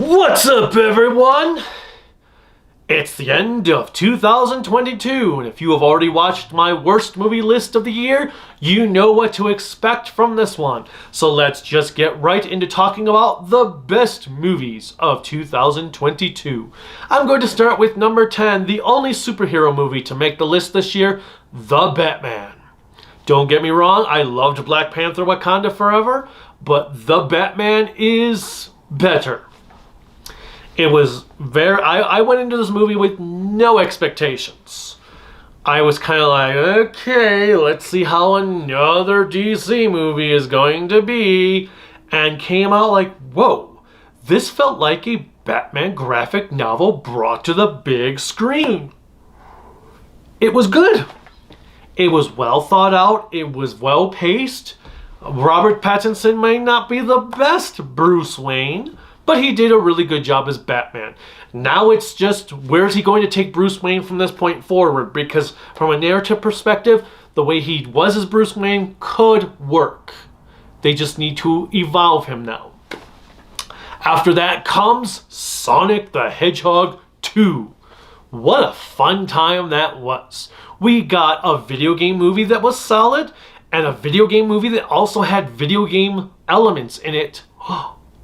What's up, everyone? It's the end of 2022, and if you have already watched my worst movie list of the year, you know what to expect from this one. So let's just get right into talking about the best movies of 2022. I'm going to start with number 10, the only superhero movie to make the list this year, The Batman. Don't get me wrong, I loved Black Panther Wakanda Forever, but The Batman is better. It was I went into this movie with no expectations. I was kind of like, okay, let's see how another DC movie is going to be. And came out like, whoa, this felt like a Batman graphic novel brought to the big screen. It was good. It was well thought out. It was well paced. Robert Pattinson may not be the best Bruce Wayne, but he did a really good job as Batman. Now it's just, where's he going to take Bruce Wayne from this point forward? Because from a narrative perspective, the way he was as Bruce Wayne could work. They just need to evolve him now. After that comes Sonic the Hedgehog 2. What a fun time that was. We got a video game movie that was solid, and a video game movie that also had video game elements in it.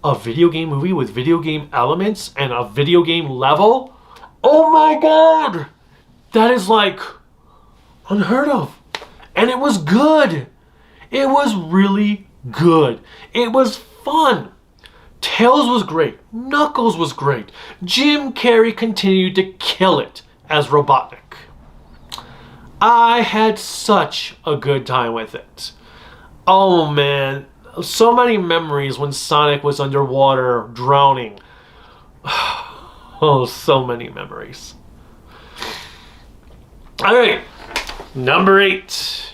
A video game movie with video game elements and a video game level? Oh my god! That is like unheard of. And it was good. It was really good. It was fun. Tails was great. Knuckles was great. Jim Carrey continued to kill it as Robotnik. I had such a good time with it. Oh man. So many memories when Sonic was underwater, drowning. Oh, so many memories. Alright, number 8.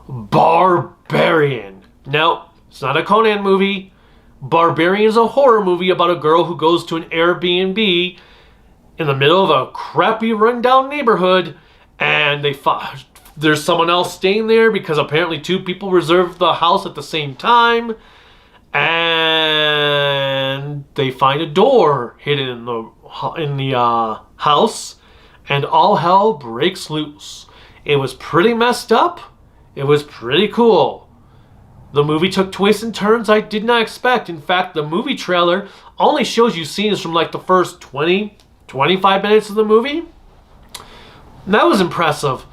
Barbarian. Now, it's not a Conan movie. Barbarian is a horror movie about a girl who goes to an Airbnb in the middle of a crappy rundown neighborhood, and there's someone else staying there because apparently 2 people reserved the house at the same time, and they find a door hidden in the house, and all hell breaks loose. It was pretty messed up. It was pretty cool. The movie took twists and turns I did not expect. In fact, the movie trailer only shows you scenes from like the first 20-25 minutes of the movie. And that was impressive.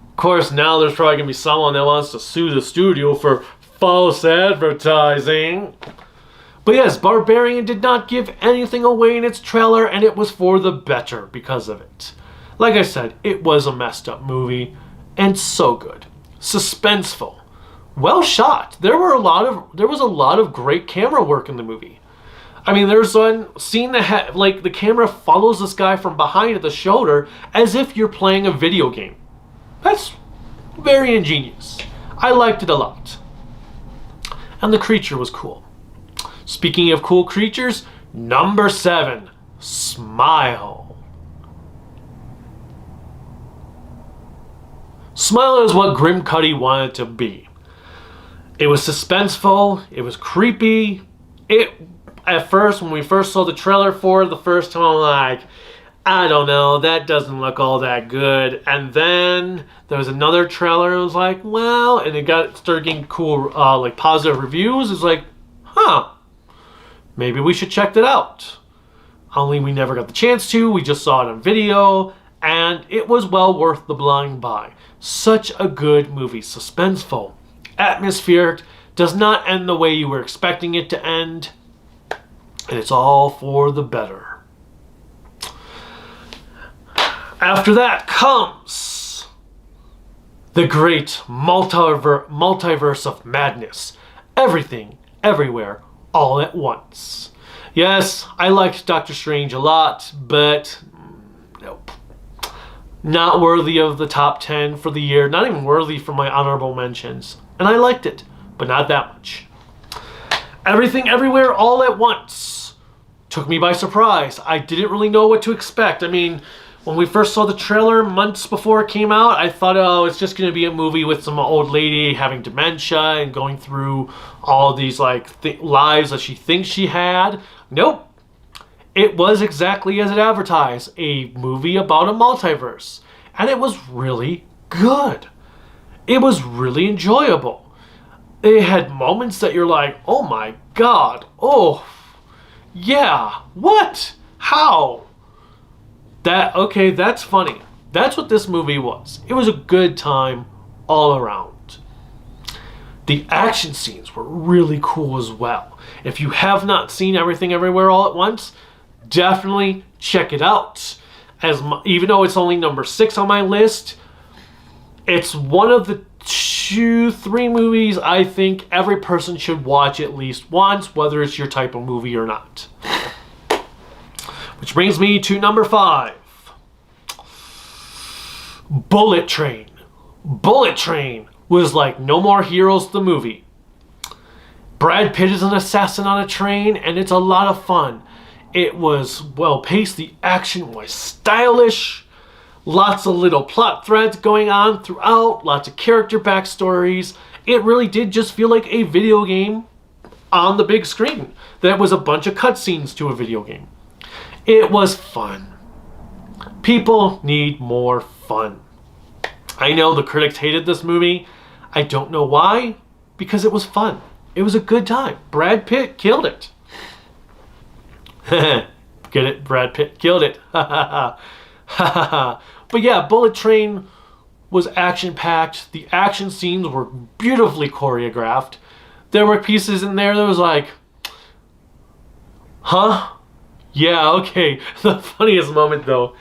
Of course, now there's probably going to be someone that wants to sue the studio for false advertising. But yes, Barbarian did not give anything away in its trailer, and it was for the better because of it. Like I said, it was a messed up movie, and so good. Suspenseful. Well shot. There was a lot of great camera work in the movie. I mean, there's one scene that the camera follows this guy from behind at the shoulder as if you're playing a video game. That's very ingenious. I liked it a lot. And the creature was cool. Speaking of cool creatures, number 7, Smile. Smile is what Grim Cuddy wanted to be. It was suspenseful. It was creepy. At first, when we first saw the trailer for it the first time, I'm like, I don't know, that doesn't look all that good. And then there was another trailer. It was like, well, and it started getting cool, positive reviews. It's like, maybe we should check that out. Only we never got the chance to. We just saw it on video, and it was well worth the blind buy. Such a good movie, suspenseful, atmospheric, does not end the way you were expecting it to end, and it's all for the better. After that comes the great multiverse of madness. Everything, everywhere, all at once. Yes, I liked Doctor Strange a lot, but nope. Not worthy of the top 10 for the year. Not even worthy for my honorable mentions. And I liked it, but not that much. Everything, everywhere, all at once took me by surprise. I didn't really know what to expect. I mean, when we first saw the trailer months before it came out, I thought, oh, it's just going to be a movie with some old lady having dementia and going through all these lives that she thinks she had. Nope. It was exactly as it advertised, a movie about a multiverse. And it was really good. It was really enjoyable. It had moments that you're like, oh my god, oh, yeah, what? How? Okay, that's funny. That's what this movie was. It was a good time all around. The action scenes were really cool as well. If you have not seen Everything Everywhere All at Once, definitely check it out. Even though it's only number 6 on my list, it's one of the 2-3 movies I think every person should watch at least once, whether it's your type of movie or not. Which brings me to number 5. Bullet Train. Bullet Train was like No More Heroes the movie. Brad Pitt is an assassin on a train, and it's a lot of fun. It was well paced, the action was stylish, lots of little plot threads going on throughout, lots of character backstories. It really did just feel like a video game on the big screen. That was a bunch of cutscenes to a video game. It was fun. People need more fun. I know the critics hated this movie. I don't know why, because it was fun. It was a good time. Brad Pitt killed it. Get it? Brad Pitt killed it. But yeah, Bullet Train was action-packed. The action scenes were beautifully choreographed. There were pieces in there that was like, huh? Yeah, okay. The funniest moment, though,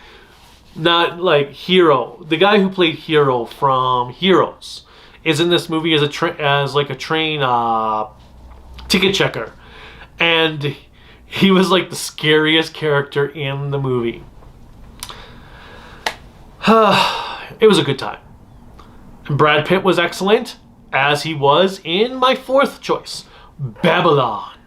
not like Hero. The guy who played Hero from Heroes is in this movie as a train ticket checker, and he was like the scariest character in the movie. It was a good time. And Brad Pitt was excellent, as he was in my 4th choice, Babylon.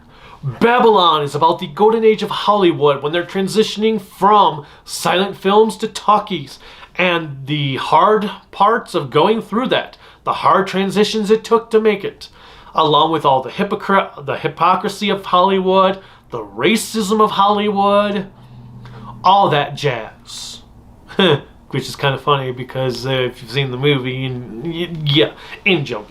Babylon is about the golden age of Hollywood when they're transitioning from silent films to talkies, and the hard parts of going through that, the hard transitions it took to make it, along with all the hypocrisy of Hollywood, the racism of Hollywood, all that jazz. Which is kind of funny because if you've seen the movie, yeah, in joke.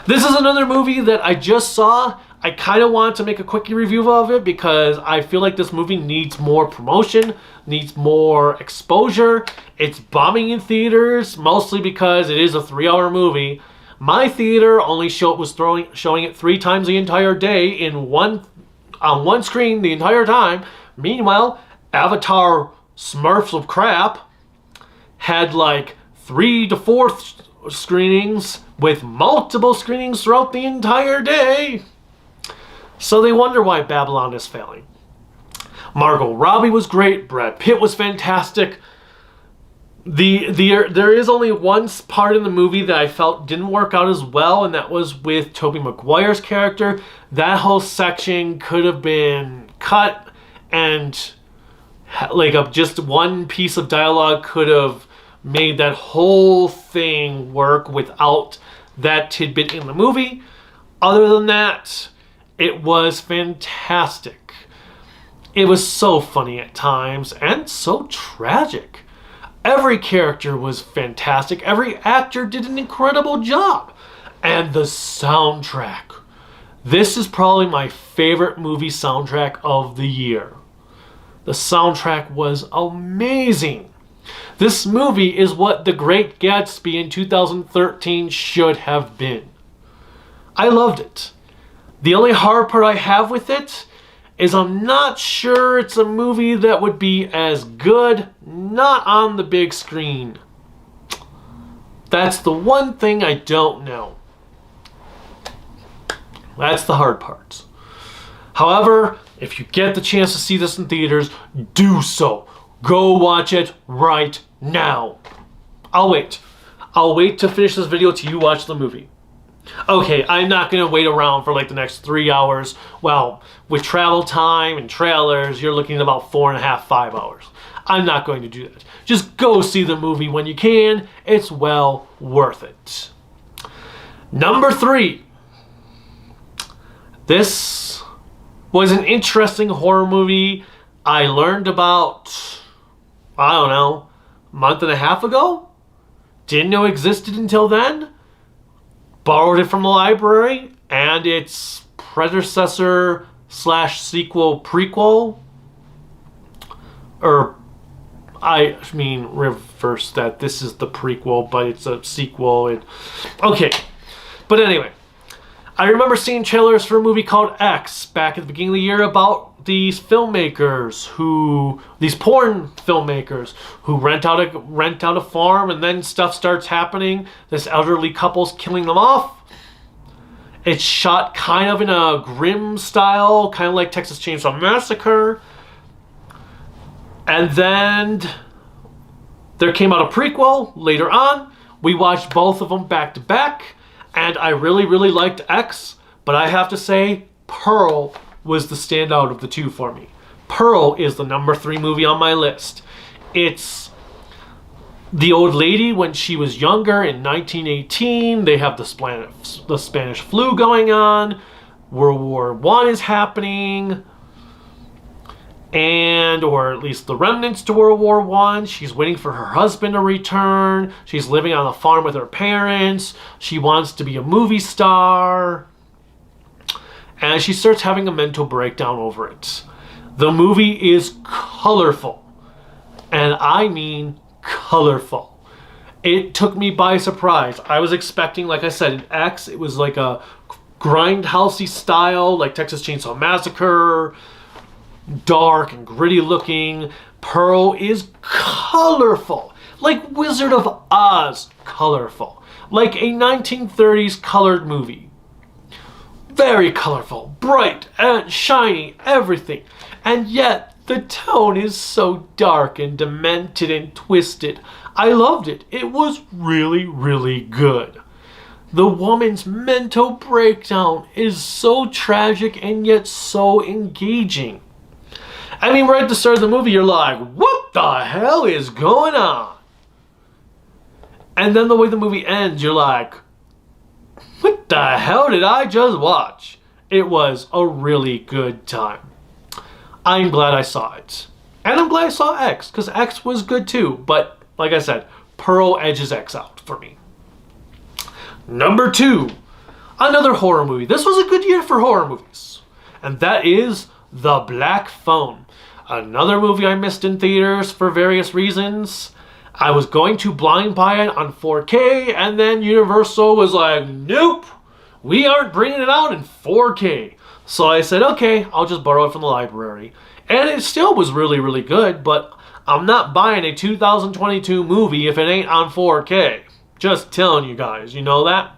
This is another movie that I just saw. I kind of want to make a quick review of it because I feel like this movie needs more promotion, needs more exposure. It's bombing in theaters, mostly because it is a 3-hour movie. My theater only showing it 3 times the entire day on one screen the entire time. Meanwhile, Avatar Smurfs of Crap had like 3 to 4 screenings with multiple screenings throughout the entire day. So they wonder why Babylon is failing. Margot Robbie was great. Brad Pitt was fantastic. There is only one part in the movie that I felt didn't work out as well, and that was with Tobey Maguire's character. That whole section could have been cut, and like just one piece of dialogue could have made that whole thing work without that tidbit in the movie. Other than that, it was fantastic. It was so funny at times and so tragic. Every character was fantastic. Every actor did an incredible job. And the soundtrack. This is probably my favorite movie soundtrack of the year. The soundtrack was amazing. This movie is what The Great Gatsby in 2013 should have been. I loved it. The only hard part I have with it is I'm not sure it's a movie that would be as good not on the big screen. That's the one thing I don't know. That's the hard part. However, if you get the chance to see this in theaters, do so. Go watch it right now. I'll wait. I'll wait to finish this video till you watch the movie. Okay, I'm not going to wait around for like the next 3 hours. Well, with travel time and trailers, you're looking at about 4.5, 5 hours. I'm not going to do that. Just go see the movie when you can. It's well worth it. Number 3. This was an interesting horror movie I learned about, I don't know, a month and a half ago. Didn't know existed until then. Borrowed it from the library, and its predecessor slash sequel prequel, or I mean reverse that. This is the prequel, but it's a sequel. Okay, but anyway, I remember seeing trailers for a movie called X back at the beginning of the year about these filmmakers these porn filmmakers who rent out a farm, and then stuff starts happening. This elderly couple's killing them off. It's shot kind of in a grim style, kind of like Texas Chainsaw Massacre. And then there came out a prequel later on. We watched both of them back to back, and I really, really liked X, but I have to say, Pearl was the standout of the two for me. Pearl is the number 3 movie on my list. It's the old lady when she was younger in 1918. They have the Spanish flu going on. World War I is happening. Or at least the remnants to World War I. She's waiting for her husband to return. She's living on the farm with her parents. She wants to be a movie star. And she starts having a mental breakdown over it. The movie is colorful. And I mean colorful. It took me by surprise. I was expecting, like I said, in X, it was like a grindhousey style, like Texas Chainsaw Massacre, dark and gritty looking. Pearl is colorful, like Wizard of Oz colorful, like a 1930s colored movie. Very colorful, bright and shiny, everything. And yet the tone is so dark and demented and twisted. I loved it. It was really, really good. The woman's mental breakdown is so tragic and yet so engaging. I mean, right at the start of the movie, you're like, what the hell is going on? And then the way the movie ends, you're like, what the hell did I just watch? It was a really good time. I'm glad I saw it. And I'm glad I saw X, because X was good too. But, like I said, Pearl edges X out for me. Number 2, another horror movie. This was a good year for horror movies. And that is The Black Phone. Another movie I missed in theaters for various reasons. I was going to blind buy it on 4K, and then Universal was like, nope, we aren't bringing it out in 4K. So I said, okay, I'll just borrow it from the library. And it still was really, really good, but I'm not buying a 2022 movie if it ain't on 4K. Just telling you guys, you know that?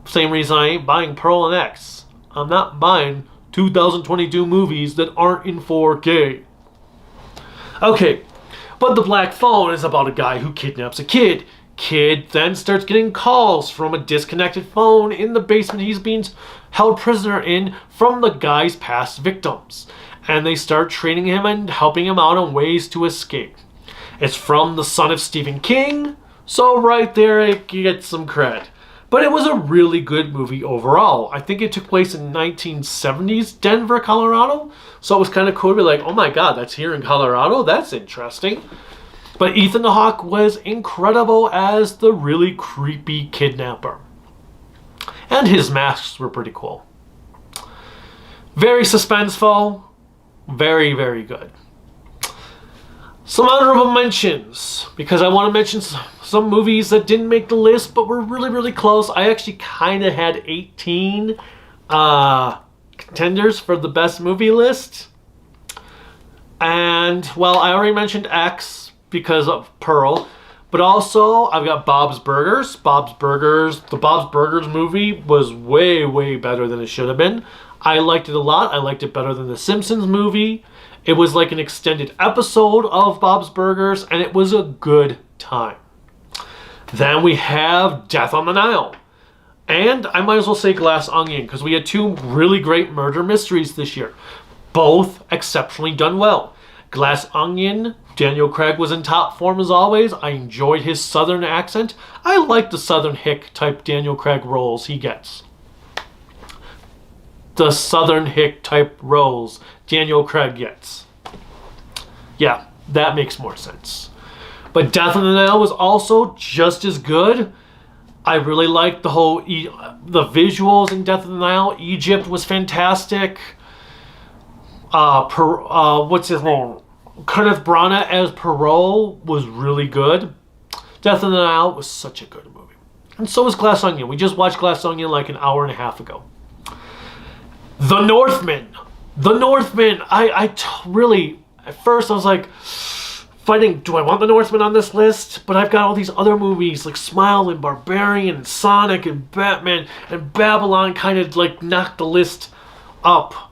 Same reason I ain't buying Pearl and X. I'm not buying 2022 movies that aren't in 4K. Okay, but The Black Phone is about a guy who kidnaps a kid. Kid then starts getting calls from a disconnected phone in the basement he's being held prisoner in from the guy's past victims. And they start training him and helping him out on ways to escape. It's from the son of Stephen King, so right there it gets some cred. But it was a really good movie overall. I think it took place in 1970s Denver, Colorado. So it was kind of cool to be like, oh my god, that's here in Colorado? That's interesting. But Ethan Hawke was incredible as the really creepy kidnapper. And his masks were pretty cool. Very suspenseful. Very, very good. Some honorable mentions, because I want to mention some movies that didn't make the list but were really, really close. I actually kind of had 18 contenders for the best movie list. And, well, I already mentioned X because of Pearl. But also, I've got Bob's Burgers. The Bob's Burgers movie was way, way better than it should have been. I liked it a lot. I liked it better than the Simpsons movie. It was like an extended episode of Bob's Burgers, and it was a good time. Then we have Death on the Nile. And I might as well say Glass Onion, because we had 2 really great murder mysteries this year. Both exceptionally done well. Glass Onion, Daniel Craig was in top form as always. I enjoyed his southern accent. I like the southern hick type Daniel Craig roles he gets. The southern hick type roles Daniel Craig gets. Yeah, that makes more sense. But Death on the Nile was also just as good. I really liked the visuals in Death of the Nile. Egypt was fantastic. What's his name? Kenneth Branagh as Perot was really good. Death of the Nile was such a good movie. And so was Glass Onion. We just watched Glass Onion like an hour and a half ago. The Northman. The Northman. Really, at first I was like, fighting, do I want The Northman on this list? But I've got all these other movies like Smile and Barbarian and Sonic and Batman and Babylon kind of like knocked the list up.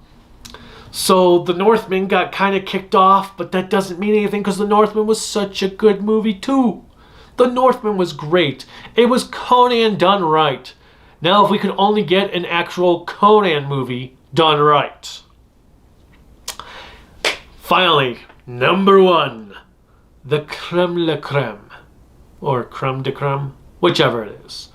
So The Northman got kind of kicked off, but that doesn't mean anything because The Northman was such a good movie too. The Northman was great. It was Conan done right. Now if we could only get an actual Conan movie done right. Finally, number 1. The creme la creme. Or creme de creme. Whichever it is.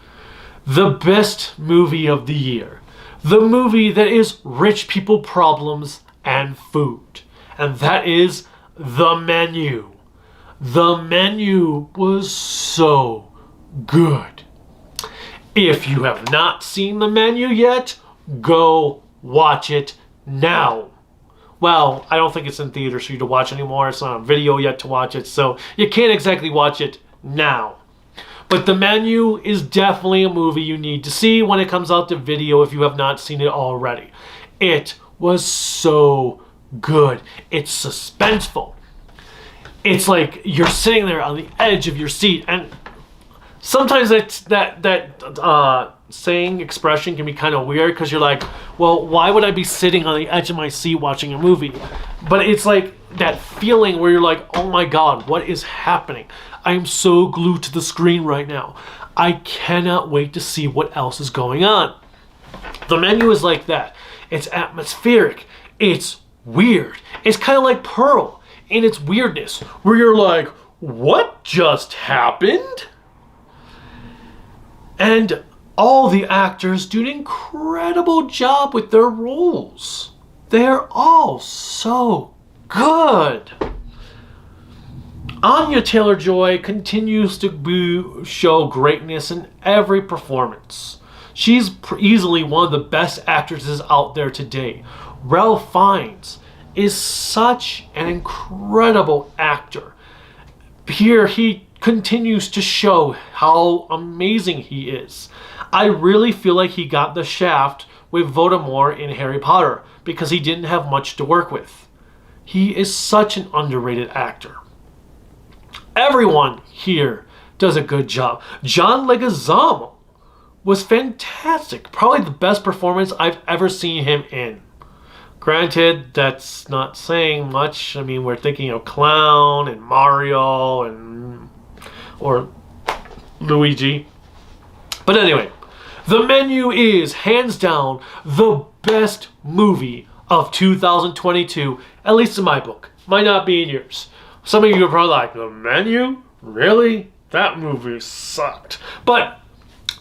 The best movie of the year. The movie that is rich people problems and food. And that is The Menu. The Menu was so good. If you have not seen The Menu yet, go watch it now. Well, I don't think it's in theaters for you to watch anymore. It's not on video yet to watch it, so you can't exactly watch it now. But The Menu is definitely a movie you need to see when it comes out to video if you have not seen it already. It was so good. It's suspenseful. It's like you're sitting there on the edge of your seat, and sometimes that saying expression can be kind of weird because you're like, well, why would I be sitting on the edge of my seat watching a movie? But it's like that feeling where you're like, oh my god, what is happening? I'm so glued to the screen right now. I cannot wait to see what else is going on. The Menu is like that. It's atmospheric. It's weird. It's kind of like Pearl in its weirdness, where you're like, what just happened? And all the actors do an incredible job with their roles. They're all so good. Anya Taylor-Joy continues to show greatness in every performance. She's easily one of the best actresses out there today. Ralph Fiennes is such an incredible actor. Here he continues to show how amazing he is. I really feel like he got the shaft with Voldemort in Harry Potter because he didn't have much to work with. He is such an underrated actor. Everyone here does a good job. John Leguizamo was fantastic. Probably the best performance I've ever seen him in. Granted, that's not saying much. I mean, we're thinking of Clown and Mario or Luigi. But anyway, The Menu is hands down the best movie of 2022, at least in my book. Might not be in yours. Some of you are probably like, The Menu? Really? That movie sucked. But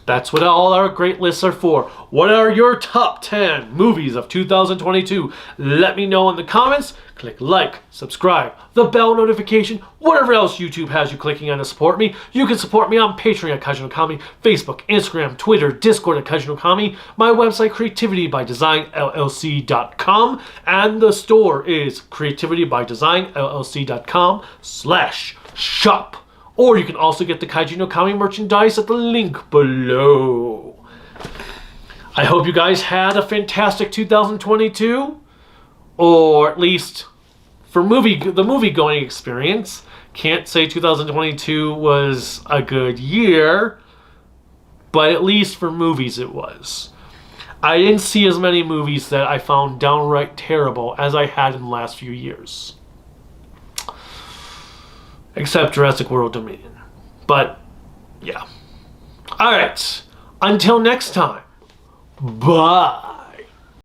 that's what all our great lists are for. What are your top 10 movies of 2022? Let me know in the comments. Click like, subscribe, the bell notification, whatever else YouTube has you clicking on to support me. You can support me on Patreon at Kaiju no Kami, Facebook, Instagram, Twitter, Discord at Kaiju no Kami, my website creativitybydesignllc.com, and the store is creativitybydesignllc.com/shop. Or you can also get the Kaiju no Kami merchandise at the link below. I hope you guys had a fantastic 2022. Or at least for the movie-going experience. Can't say 2022 was a good year, but at least for movies it was. I didn't see as many movies that I found downright terrible as I had in the last few years. Except Jurassic World Dominion. But, yeah. Alright. Until next time. Bye.